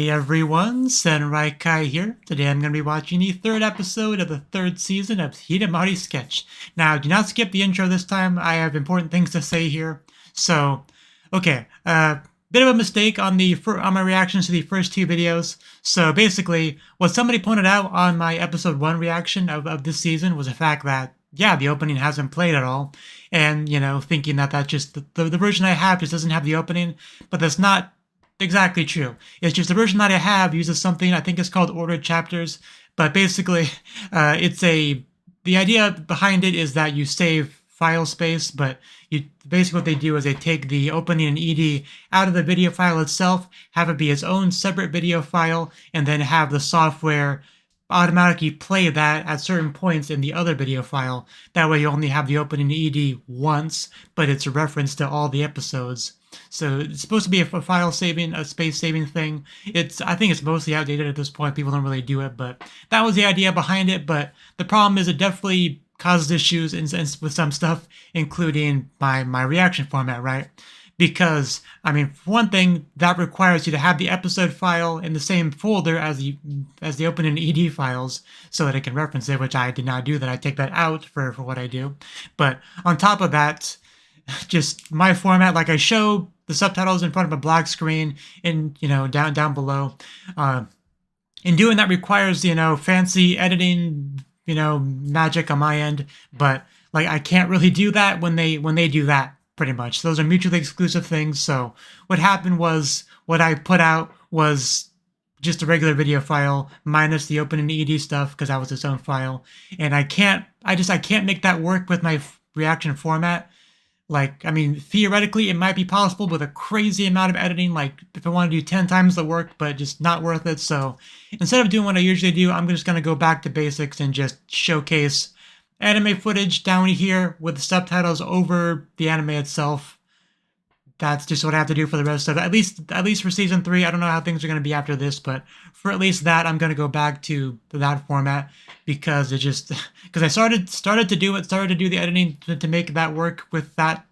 Hey everyone, Senrai here. Today I'm going to be watching the third episode of the third season of Hidamari Sketch. Now, do not skip the intro this time. I have important things to say here. So, okay, bit of a mistake on my reactions to the first two videos. So basically, what somebody pointed out on my episode 1 reaction of this season was the fact that, yeah, the opening hasn't played at all. And, thinking that that's just the version I have just doesn't have the opening. But that's not exactly true. It's just the version that I have uses something I think is called ordered chapters, but basically, the idea behind it is that you save file space, but basically what they do is they take the opening and ED out of the video file itself, have it be its own separate video file, and then have the software automatically play that at certain points in the other video file. That way you only have the opening ED once, but it's a reference to all the episodes. So it's supposed to be a file saving, a space saving thing. I think it's mostly outdated at this point. People don't really do it, but that was the idea behind it. But the problem is it definitely causes issues with some stuff, including my reaction format, right? Because, I mean, for one thing, that requires you to have the episode file in the same folder as the open and ED files so that it can reference it, which I did not do that. I take that out for what I do. But on top of that, just my format, like I show the subtitles in front of a black screen and, down below. And doing that requires, fancy editing, magic on my end. But, like, I can't really do that when they do that. Pretty much. Those are mutually exclusive things. So what happened was what I put out was just a regular video file minus the open and ED stuff because that was its own file. And I can't make that work with my reaction format. Like, I mean, theoretically it might be possible with a crazy amount of editing, like if I want to do 10 times the work, but just not worth it. So instead of doing what I usually do, I'm just going to go back to basics and just showcase anime footage down here with the subtitles over the anime itself. That's just what I have to do for the rest of it. At least for season 3. I don't know how things are going to be after this, but for at least that, I'm going to go back to that format because I started to do the editing to make that work with that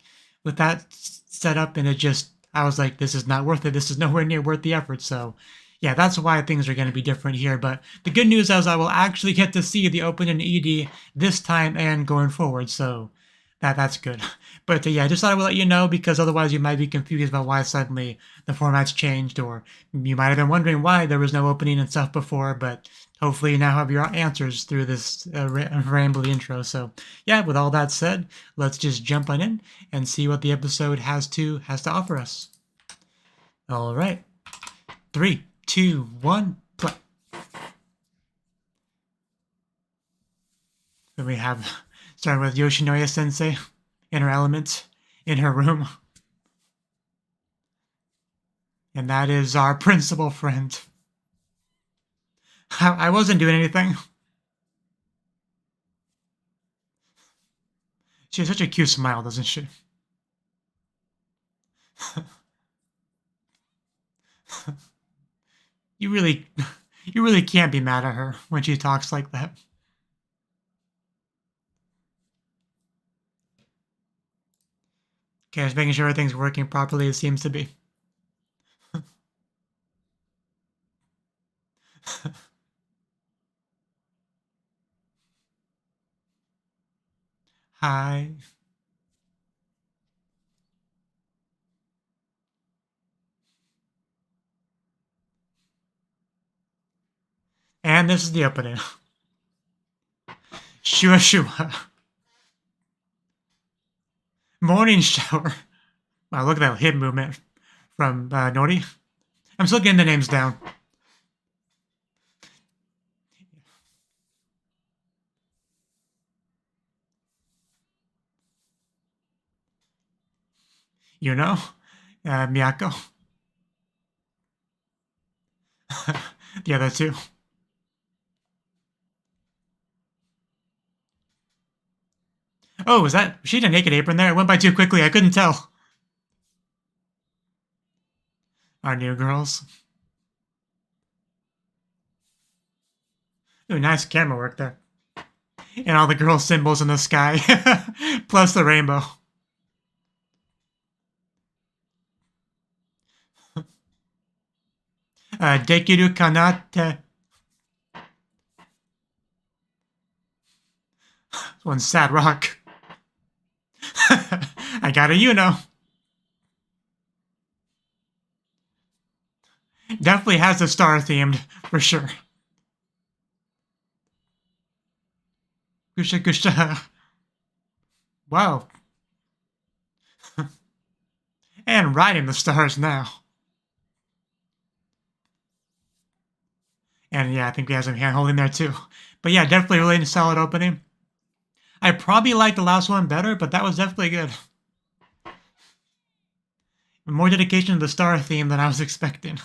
setup, and I was like, this is not worth it. This is nowhere near worth the effort. So yeah, that's why things are going to be different here. But the good news is I will actually get to see the open and ED this time and going forward. So that's good. But yeah, I just thought I would let you know because otherwise you might be confused about why suddenly the format's changed, or you might have been wondering why there was no opening and stuff before. But hopefully you now have your answers through this rambly intro. So yeah, with all that said, let's just jump on in and see what the episode has to offer us. All right, 3, 2, 1, play. Then we have, starting with Yoshinoya Sensei in her element, in her room. And that is our principal friend. I wasn't doing anything. She has such a cute smile, doesn't she? You really can't be mad at her when she talks like that. Okay, just making sure everything's working properly, it seems to be. Hi. And this is the opening. Shua Shua. Morning shower. Wow, look at that hip movement from Nori. I'm still getting the names down. Miyako. The other two. Oh, was she had a naked apron there? It went by too quickly, I couldn't tell. Our new girls. Ooh, nice camera work there. And all the girl symbols in the sky. Plus the rainbow. Dekiru kanate. One sad rock. I got a Definitely has the star themed, for sure. Gusha gusha. Wow. And riding the stars now. And yeah, I think we have some hand holding there too. But yeah, definitely really solid opening. I probably liked the last one better, but that was definitely good. More dedication to the star theme than I was expecting.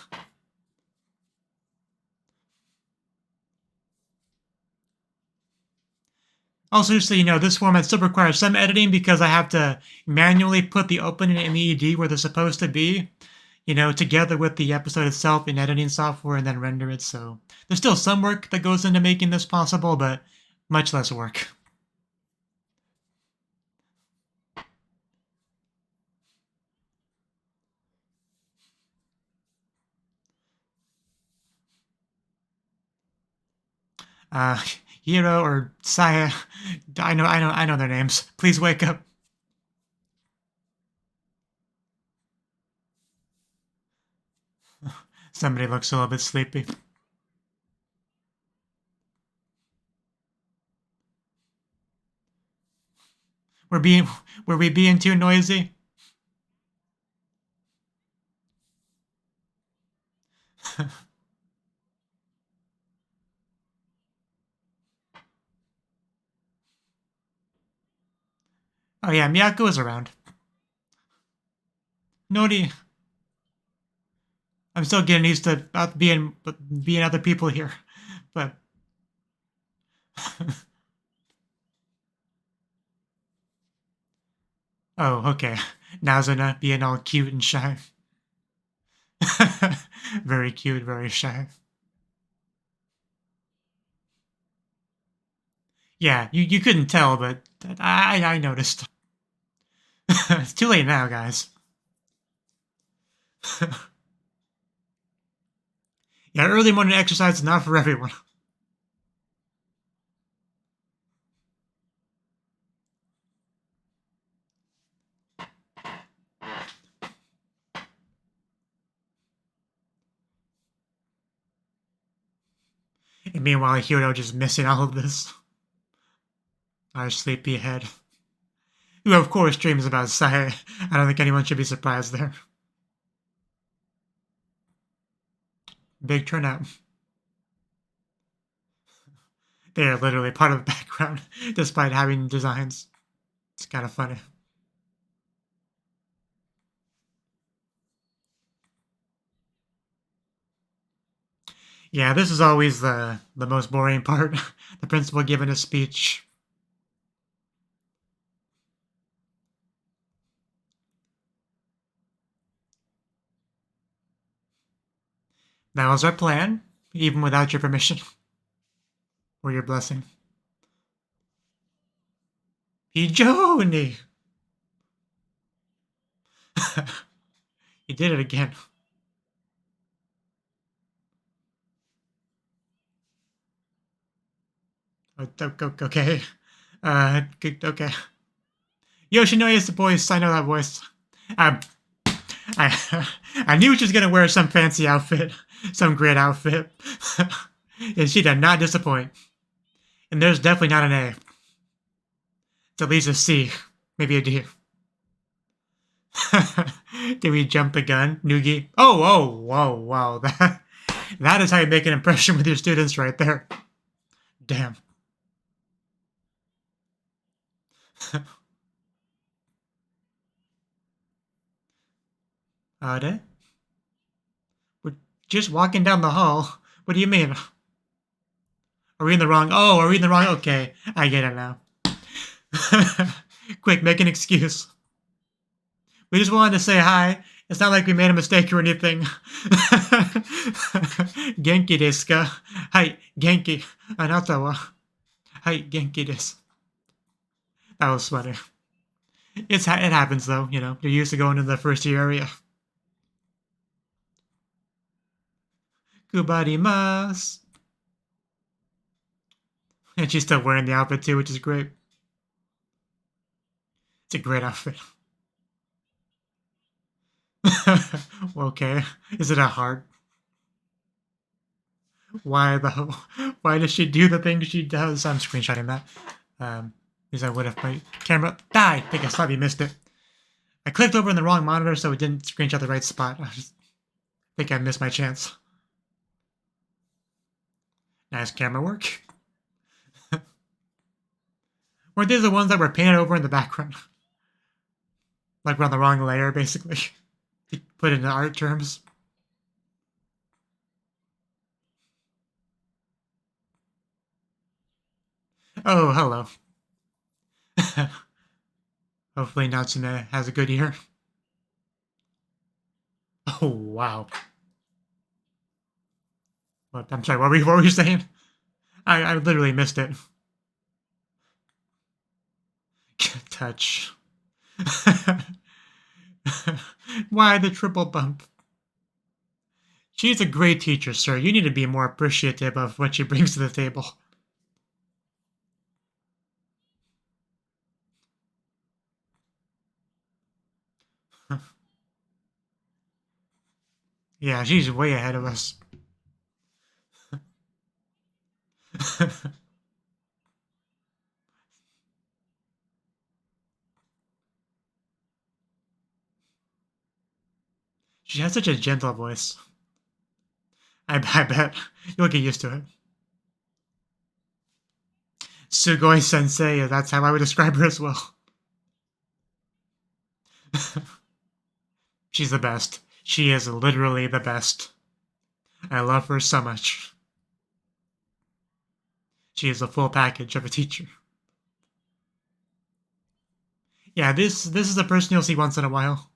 Also, just so you know, this format still requires some editing because I have to manually put the opening and the ED where they're supposed to be, together with the episode itself in editing software and then render it. So there's still some work that goes into making this possible, but much less work. Hiro or Saya, I know their names. Please wake up. Somebody looks a little bit sleepy. Were we being too noisy? Oh yeah, Miyako is around. Nori. I'm still getting used to being other people here, but oh, okay. Nazuna being all cute and shy. Very cute, very shy. Yeah, you couldn't tell, but I noticed. It's too late now, guys. Yeah, early morning exercise is not for everyone. And meanwhile, Hiro just missing all of this. Our sleepy head. Who, of course, dreams about Sae. I don't think anyone should be surprised there. Big turnout. They are literally part of the background, despite having designs. It's kind of funny. Yeah, this is always the most boring part. The principal giving a speech. That was our plan, even without your permission. Or your blessing. Hijoni! He did it again. Okay. Okay. Yoshinoya is the voice. I know that voice. I knew she was gonna wear some fancy outfit, some great outfit, and she did not disappoint. And there's definitely not an A. It's at least a C, maybe a D. Did we jump the gun, Noogie? Oh, whoa, wow! That is how you make an impression with your students, right there. Damn. We're just walking down the hall. What do you mean? Are we in the wrong? Oh, are we in the wrong? Okay, I get it now. Quick, make an excuse. We just wanted to say hi. It's not like we made a mistake or anything. Genki desu ka? Hai, genki. Anata wa? Hai, genki desu. That was funny. It happens though, You're used to going to the first year area. Kubarimasu. And she's still wearing the outfit too, which is great. It's a great outfit. Okay. Is it a heart? Why though? Why does she do the things she does? I'm screenshotting that. Because I would have my camera died. I think I slightly missed it. I clicked over in the wrong monitor, so it didn't screenshot the right spot. I just think I missed my chance. Nice camera work. Weren't these the ones that were painted over in the background? Like we're on the wrong layer, basically. To put it in art terms. Oh, hello. Hopefully Natsume has a good year. Oh, wow. What, I'm sorry, what were you saying? I literally missed it. Touch. Why the triple bump? She's a great teacher, sir. You need to be more appreciative of what she brings to the table. Yeah, she's way ahead of us. She has such a gentle voice. I bet. You'll get used to it. Sugoi Sensei, that's how I would describe her as well. She's the best. She is literally the best. I love her so much. She is a full package of a teacher. Yeah, this is a person you'll see once in a while.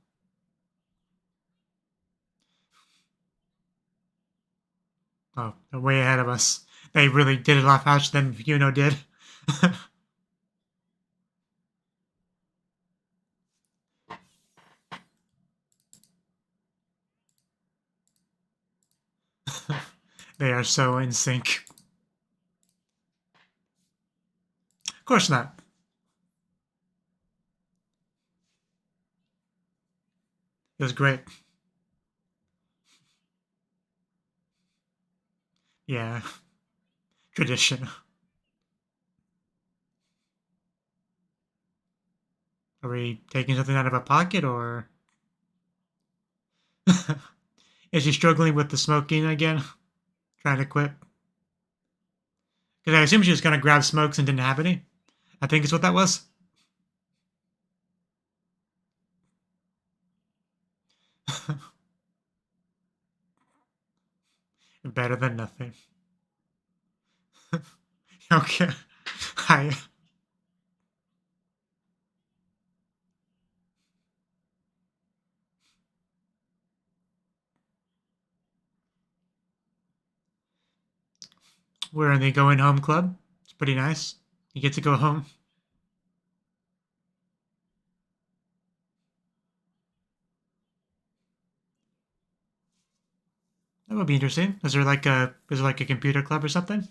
Oh, they're way ahead of us. They really did it a lot faster than Yuno did. They are so in sync. Of course not. It was great. Yeah. Tradition. Are we taking something out of a pocket, or... Is she struggling with the smoking again? Trying to quit? Because I assume she was going to grab smokes and didn't have any. I think is what that was. Better than nothing. Okay. Hi. We're in the going home club. It's pretty nice. You get to go home. That would be interesting. Is there like a computer club or something?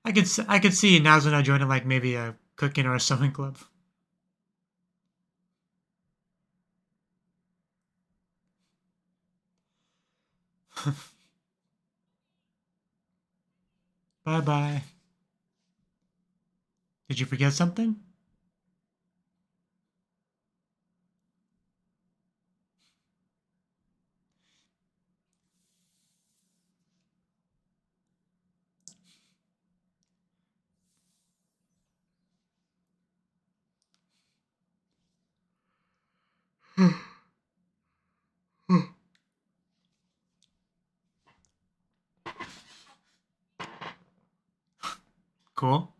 I could see Nazuna joining like maybe a cooking or a sewing club. Bye bye. Did you forget something? Cool.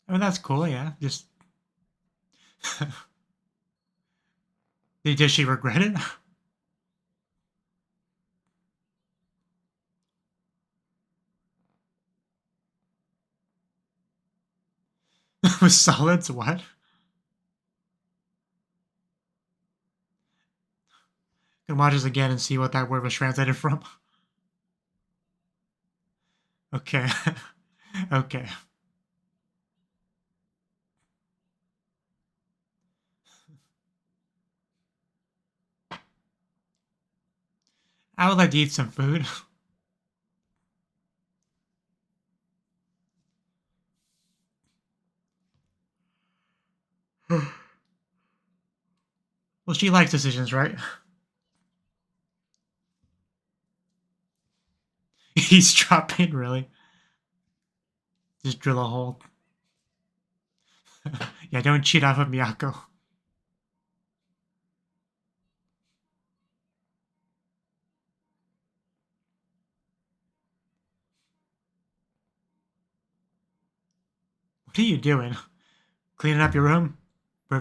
I mean, that's cool, yeah. Just... Does she regret it? With solids? What? Can watch this again and see what that word was translated from. Okay. Okay. I would like to eat some food. Well, she likes decisions, right? He's dropping, really? Just drill a hole. Yeah, don't cheat off of Miyako. What are you doing? Cleaning up your room?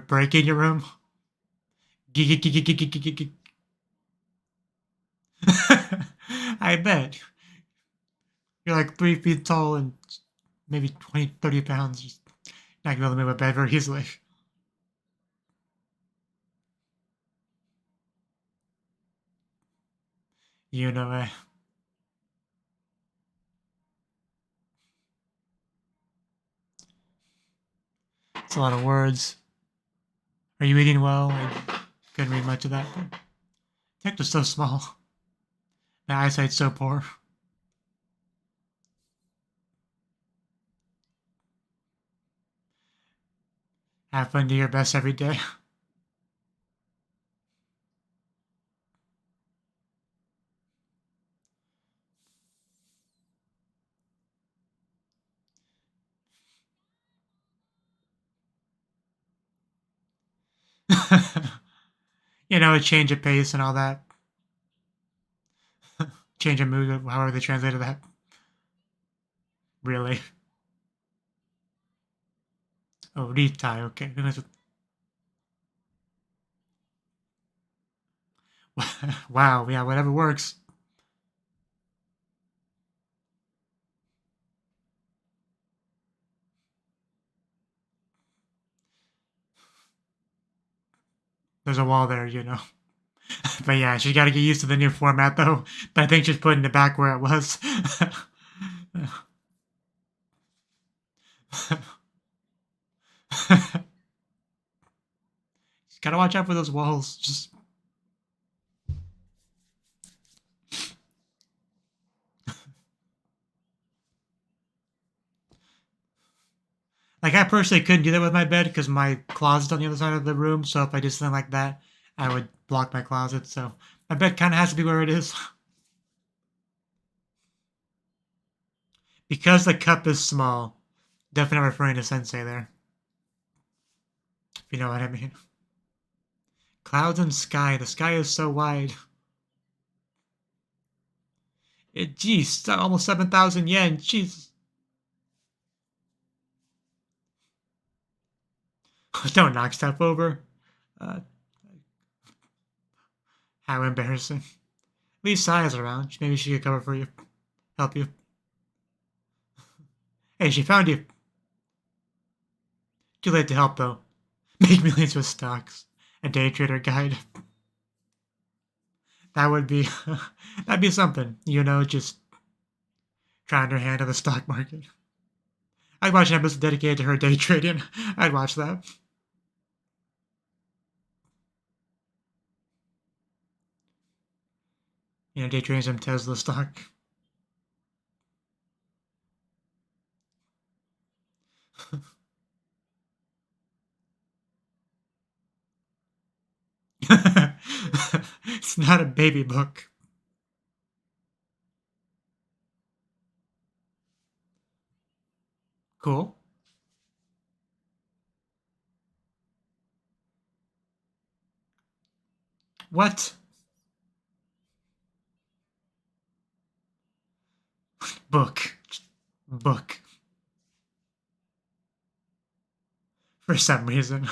Breaking your room? I bet. You're like 3 feet tall and maybe 20, 30 pounds. Just not gonna be able to move a bed very easily. You know, it's a lot of words. Are you eating well? I couldn't read much of that. But text was so small. My eyesight's so poor. Have fun, do your best every day. You know, a change of pace and all that. Change of mood, however they translated that. Really? Oh, retie, okay. Wow, yeah, whatever works. There's a wall there, you know. But yeah, she got to get used to the new format, though. But I think she's putting it back where it was. Gotta watch out for those walls. Just like I personally couldn't do that with my bed because my closet's on the other side of the room. So if I did something like that, I would block my closet. So my bed kind of has to be where it is. Because the cup is small. Definitely not referring to Sensei there. If you know what I mean. Clouds and sky. The sky is so wide. Geez, almost 7,000 yen. Jeez. Don't knock stuff over. Uh, how embarrassing. At least Saya's around. Maybe she could cover for you. Help you. Hey, she found you. Too late to help, though. Make millions with stocks. A day trader guide. That would be... that'd be something. You know, just trying her hand to the stock market. I'd watch an episode dedicated to her day trading. I'd watch that. You know, day trading some Tesla stock. It's not a baby book. Cool. What? Book. Book. For some reason.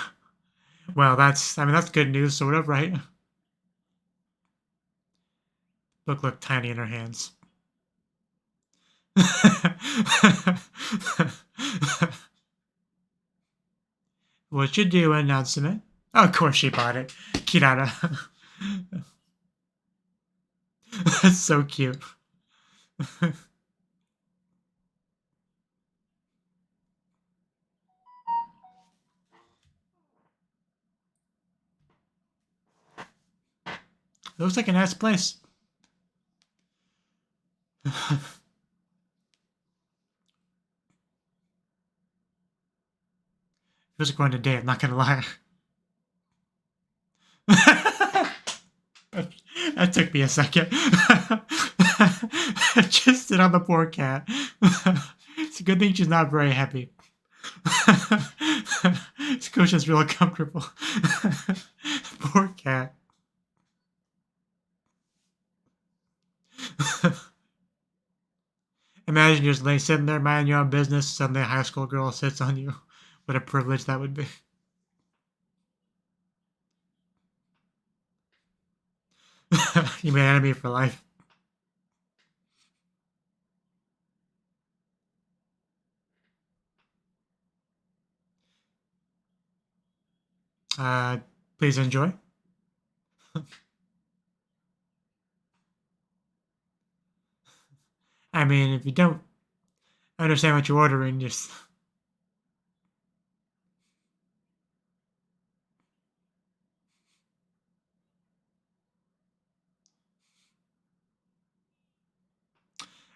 Well, that's good news, sort of, right? Book looked tiny in her hands. What you doing, Natsume? Oh, of course she bought it. Kirara. That's so cute. Looks like a nice place. Feels like going to date, I'm not gonna lie. That took me a second. Just sit on the poor cat. It's a good thing she's not very happy. This coach is real comfortable. Poor cat. Imagine you're just sitting there minding your own business, suddenly a high school girl sits on you. What a privilege that would be. You made an enemy for life. Please enjoy. I mean, if you don't understand what you're ordering, just...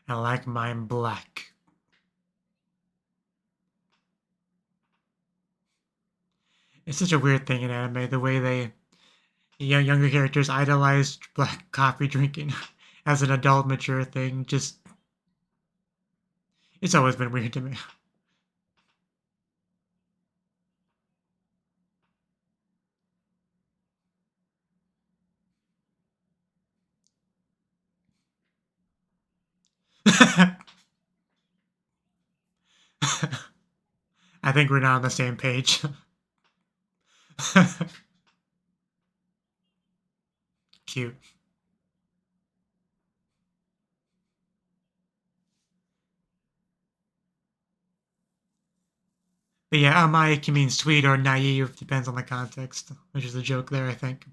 I like mine black. It's such a weird thing in anime, the way they younger characters idolize black coffee drinking as an adult mature thing. Just it's always been weird to me. I think we're not on the same page. Cute. But yeah, amai can mean sweet or naive, depends on the context, which is a joke there, I think.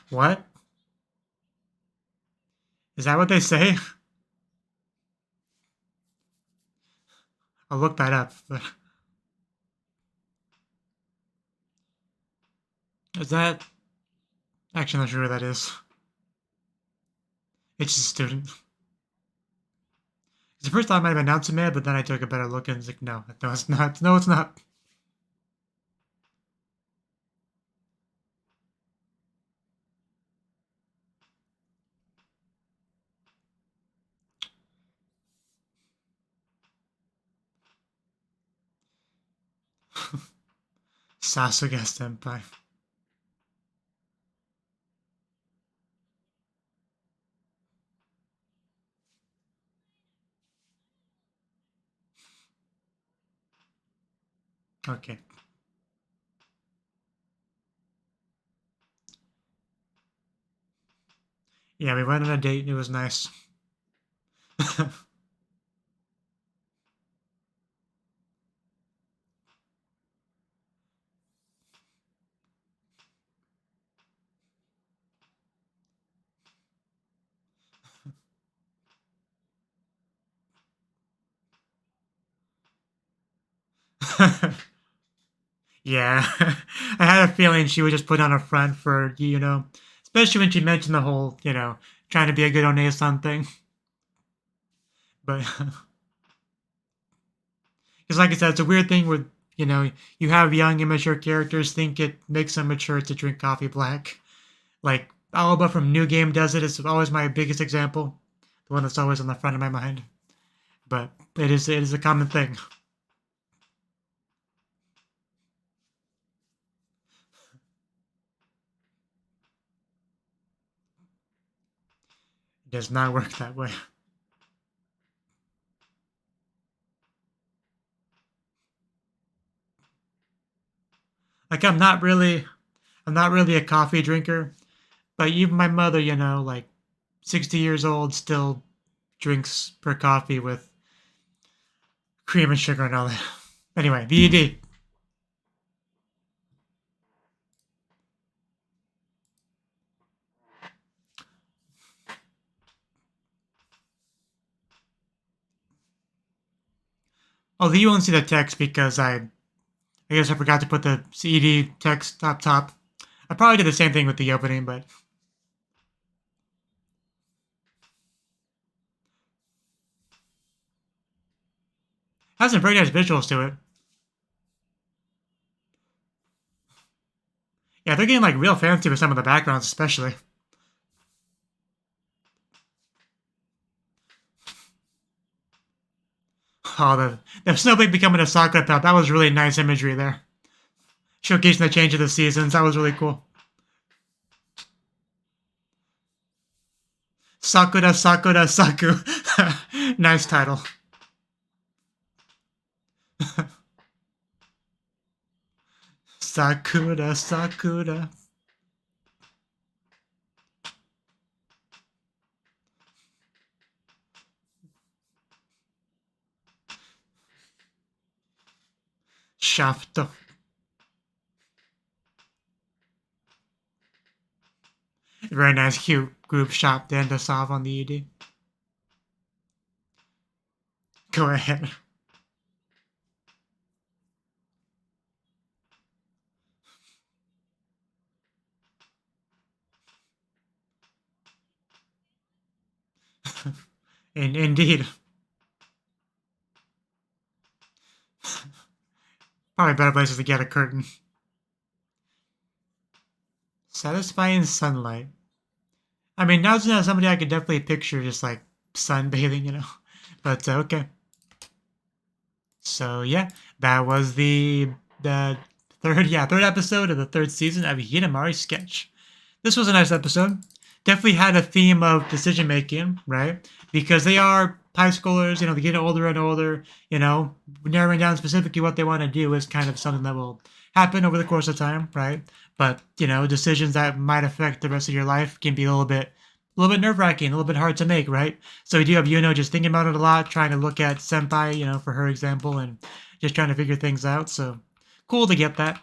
What? Is that what they say? I'll look that up. But is that... Actually, I'm not sure what that is. It's just a student. It's the first time I've announced it, but then I took a better look and it's like, no, it's not. No, it's not. Sasuga Senpai. Okay. Yeah, we went on a date. It was nice. Yeah, I had a feeling she would just put on a front for, especially when she mentioned the whole, trying to be a good One-san thing. But, because like I said, it's a weird thing where, you have young, immature characters think it makes them mature to drink coffee black. Like, Alba from New Game does it. It's always my biggest example. The one that's always on the front of my mind. But it is a common thing. It does not work that way. Like I'm not really a coffee drinker, but even my mother, you know, like 60 years old, still drinks her coffee with cream and sugar and all that. Anyway, VED. Although you won't see the text because I guess I forgot to put the CED text up top. I probably did the same thing with the opening, but has some very nice visuals to it. Yeah, they're getting like real fancy with some of the backgrounds, especially. Oh, the Snowflake becoming a Sakura pet. That was really nice imagery there. Showcasing the change of the seasons. That was really cool. Sakura, Sakura, Saku. Nice title. Sakura, Sakura. Shafto. Very nice, cute group shot to end us off on the ED. Go ahead. Indeed. Probably better places to get a curtain. Satisfying sunlight. I mean, now's not somebody I could definitely picture just like sunbathing, you know. But okay. So yeah, that was the third episode of the third season of Hidamari Sketch. This was a nice episode. Definitely had a theme of decision making, right? Because they are high schoolers, you know, they get older and older, you know, narrowing down specifically what they want to do is kind of something that will happen over the course of time, right? But, you know, decisions that might affect the rest of your life can be a little bit nerve-wracking, a little bit hard to make, right? So we do have Yuno just thinking about it a lot, trying to look at Senpai, you know, for her example, and just trying to figure things out. So cool to get that.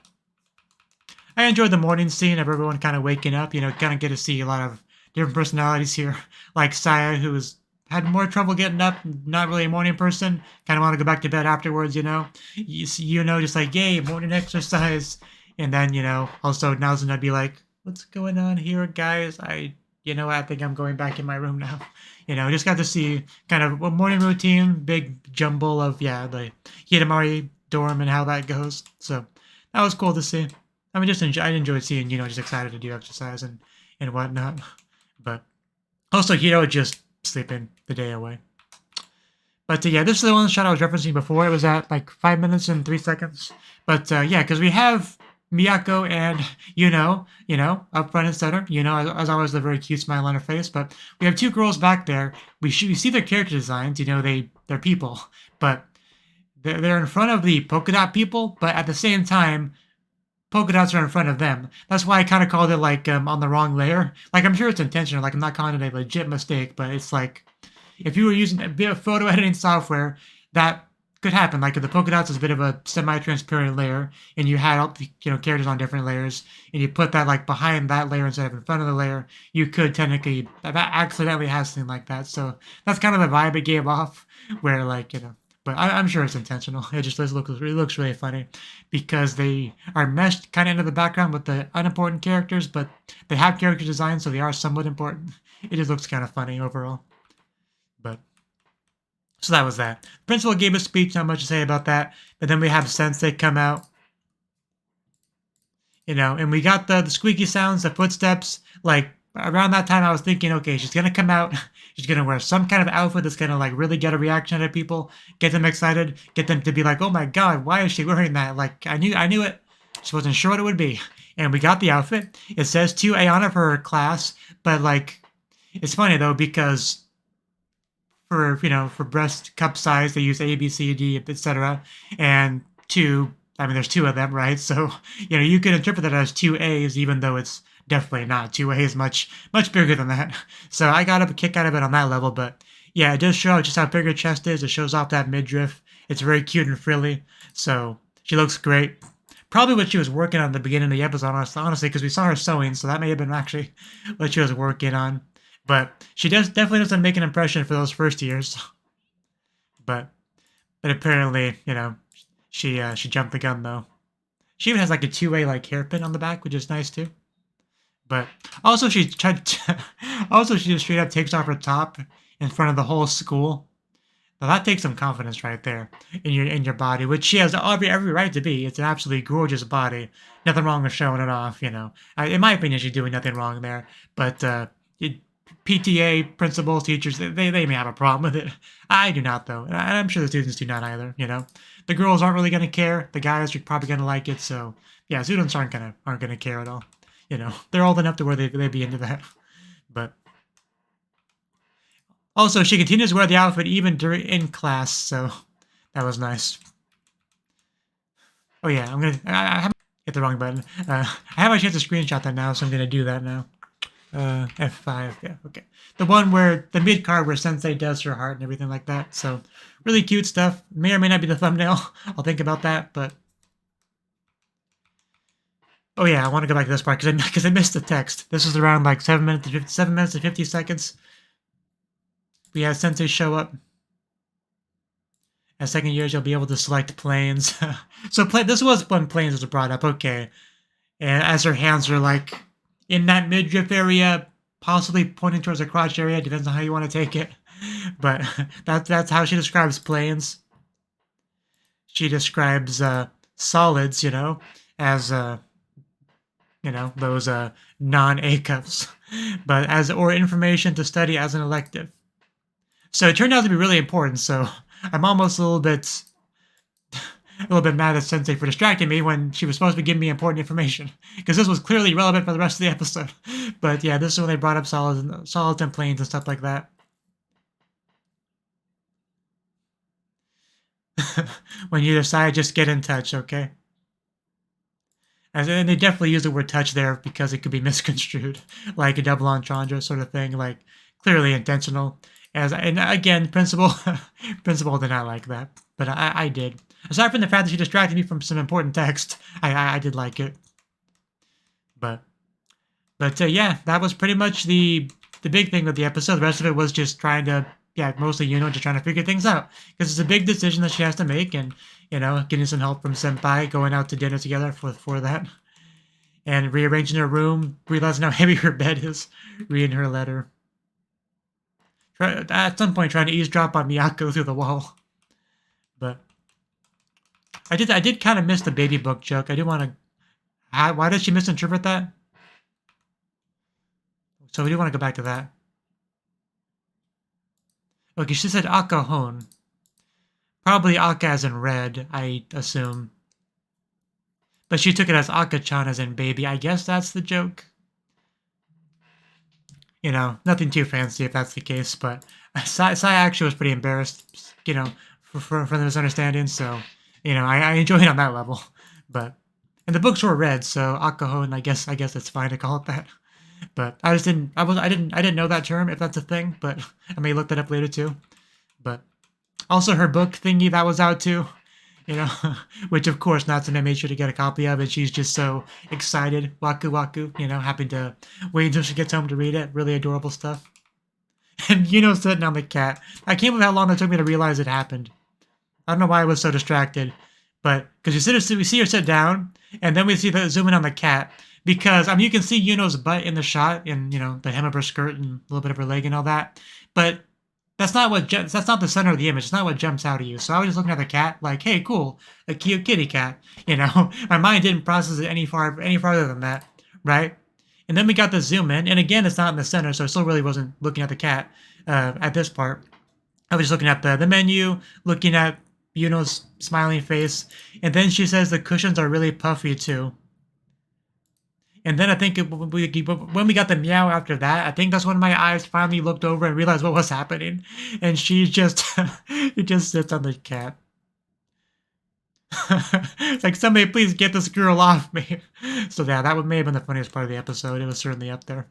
I enjoyed the morning scene of everyone kind of waking up, you know, kind of get to see a lot of different personalities here. Like Saya, who's had more trouble getting up, not really a morning person, kind of want to go back to bed afterwards, you know. You know, just like, yay, morning exercise. And then, you know, also Naozuna be like, what's going on here, guys? I think I'm going back in my room now. You know, just got to see kind of a morning routine, big jumble of, yeah, the Hidamari dorm and how that goes. So that was cool to see. I mean, I enjoyed seeing, you know, just excited to do exercise and whatnot. But also, Hiro just sleeping the day away. But yeah, this is the one shot I was referencing before. It was at like 5 minutes and 3 seconds. But yeah, because we have Miyako and up front and center. As always, the very cute smile on her face. But we have two girls back there. We see their character designs. You know, they're people, but they're in front of the polka dot people. But at the same time, polka dots are in front of them. That's why I kind of called it like on the wrong layer. Like I'm sure it's intentional. Like I'm not calling it a legit mistake, but it's like if you were using a bit of photo editing software, that could happen. Like if the polka dots is a bit of a semi-transparent layer, and you had all the characters on different layers, and you put that like behind that layer instead of in front of the layer, you could technically that accidentally have something like that. So that's kind of the vibe it gave off, where like But I'm sure it's intentional. It just looks really funny because they are meshed kind of into the background with the unimportant characters, but they have character design, so they are somewhat important. It just looks kind of funny overall. But so that was that. The principal gave a speech, not much to say about that. But then we have Sensei come out, and we got the squeaky sounds, the footsteps. Like around that time, I was thinking, okay, she's gonna come out. She's gonna wear some kind of outfit that's gonna like really get a reaction out of people, get them excited, get them to be like, oh my god, why is she wearing that? Like I knew it. Just wasn't sure what it would be. And we got the outfit. It says to Ayana for her class, but like it's funny though because for breast cup size they use A, B, C, D, etc. And to I mean, there's two of them, right? So, you know, you could interpret that as two A's, even though it's definitely not. Two A's much bigger than that. So I got a kick out of it on that level, but yeah, it does show just how big her chest is. It shows off that midriff. It's very cute and frilly. So she looks great. Probably what she was working on at the beginning of the episode, honestly, because we saw her sewing, so that may have been actually what she was working on. But she definitely doesn't make an impression for those first years. But apparently, you know, she jumped the gun though. She even has like a two-way like hairpin on the back, which is nice too. But also she also she just straight up takes off her top in front of the whole school. Now that takes some confidence right there in your body, which she has every right to be. It's an absolutely gorgeous body. Nothing wrong with showing it off, you know. In my opinion, she's doing nothing wrong there. But PTA, principals, teachers, they may have a problem with it. I do not, though. And I'm sure the students do not either, you know. The girls aren't really going to care. The guys are probably going to like it. So, yeah, students aren't gonna care at all. You know, they're old enough to where they'd be into that. But also, she continues to wear the outfit even in class, so that was nice. Oh yeah, I haven't hit the wrong button. I have a chance to screenshot that now, so I'm gonna do that now. F5, yeah, okay. The one where, the mid card where Sensei does her heart and everything like that, so really cute stuff. May or may not be the thumbnail, I'll think about that, but... Oh yeah, I want to go back to this part, because I missed the text. This is around like 7 minutes and 50 seconds. We have Sensei show up. As second years, you'll be able to select planes. So this was when planes was brought up, okay. And as her hands are like in that midriff area, possibly pointing towards the crotch area, depends on how you want to take it. But that's how she describes planes. She describes solids, you know, as you know, those non-A cups, but as or information to study as an elective. So it turned out to be really important. So I'm almost a little bit mad at Sensei for distracting me when she was supposed to be giving me important information, because this was clearly relevant for the rest of the episode. But yeah, this is when they brought up solids and planes and stuff like that. When you decide, just get in touch, okay? And they definitely use the word touch there because it could be misconstrued, like a double entendre sort of thing, like clearly intentional. And again, principal did not like that, but I did. Aside from the fact that she distracted me from some important text, I did like it. But yeah, that was pretty much the big thing with the episode. The rest of it was just trying to, yeah, mostly just trying to figure things out, because it's a big decision that she has to make, and you know, getting some help from Senpai, going out to dinner together for that, and rearranging her room, realizing how heavy her bed is, reading her letter. At some point, trying to eavesdrop on Miyako through the wall. But I did kind of miss the baby book joke. I do want to. Why did she misinterpret that? So we do want to go back to that. Okay, she said Akahon. Probably Aka as in red, I assume. But she took it as Aka-chan as in baby. I guess that's the joke. You know, nothing too fancy if that's the case, but Sai actually was pretty embarrassed, you know, for the misunderstanding, so, you know, I enjoyed it on that level. But, and the books were red, so Akahon, I guess it's fine to call it that. But I didn't know that term, if that's a thing, but I may look that up later too. But also her book thingy that was out too, you know, which of course Natsume made sure to get a copy of, and she's just so excited, waku, you know, happy to wait until she gets home to read it. Really adorable stuff. And sitting on the cat. I can't believe how long it took me to realize it happened. I don't know why I was so distracted, but because we see her sit down, and then we see the zoom in on the cat. Because you can see Yuno's butt in the shot, and the hem of her skirt and a little bit of her leg and all that, but that's not the center of the image. It's not what jumps out at you. So I was just looking at the cat, like, hey, cool, a cute kitty cat. My mind didn't process it any farther than that, right? And then we got the zoom in, and again, it's not in the center, so I still really wasn't looking at the cat at this part. I was just looking at the menu, looking at Yuno's smiling face, and then she says the cushions are really puffy too. And then I think when we got the meow after that, I think that's when my eyes finally looked over and realized what was happening. And she just, it just sits on the cat. It's like, somebody please get this girl off me. So yeah, that may have been the funniest part of the episode. It was certainly up there.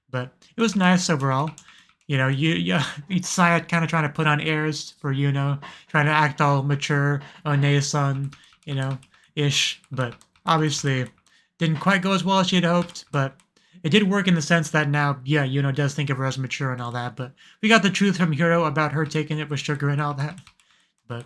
But it was nice overall. You know, each side kind of trying to put on airs for Yuno, trying to act all mature, One-san, ish. But obviously, didn't quite go as well as she had hoped. But it did work in the sense that now, yeah, Yuno does think of her as mature and all that. But we got the truth from Hiro about her taking it with sugar and all that. But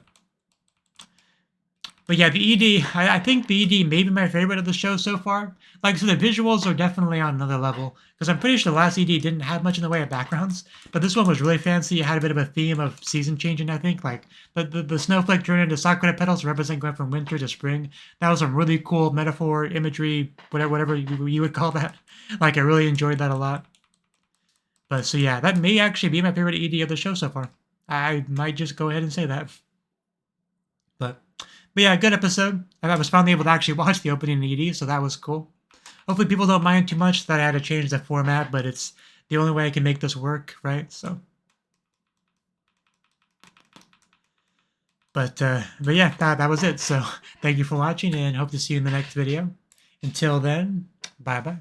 yeah, the ED, I think the ED may be my favorite of the show so far. Like, so the visuals are definitely on another level, because I'm pretty sure the last ED didn't have much in the way of backgrounds, but this one was really fancy. It had a bit of a theme of season changing, I think. Like, the snowflake journey to sakura petals represent going from winter to spring. That was a really cool metaphor, imagery, whatever you would call that. Like, I really enjoyed that a lot. But so yeah, that may actually be my favorite ED of the show so far. I might just go ahead and say that. But yeah, good episode. I was finally able to actually watch the opening ED, so that was cool. Hopefully people don't mind too much that I had to change the format, but it's the only way I can make this work, right? So, but yeah, that was it. So thank you for watching, and hope to see you in the next video. Until then, bye-bye.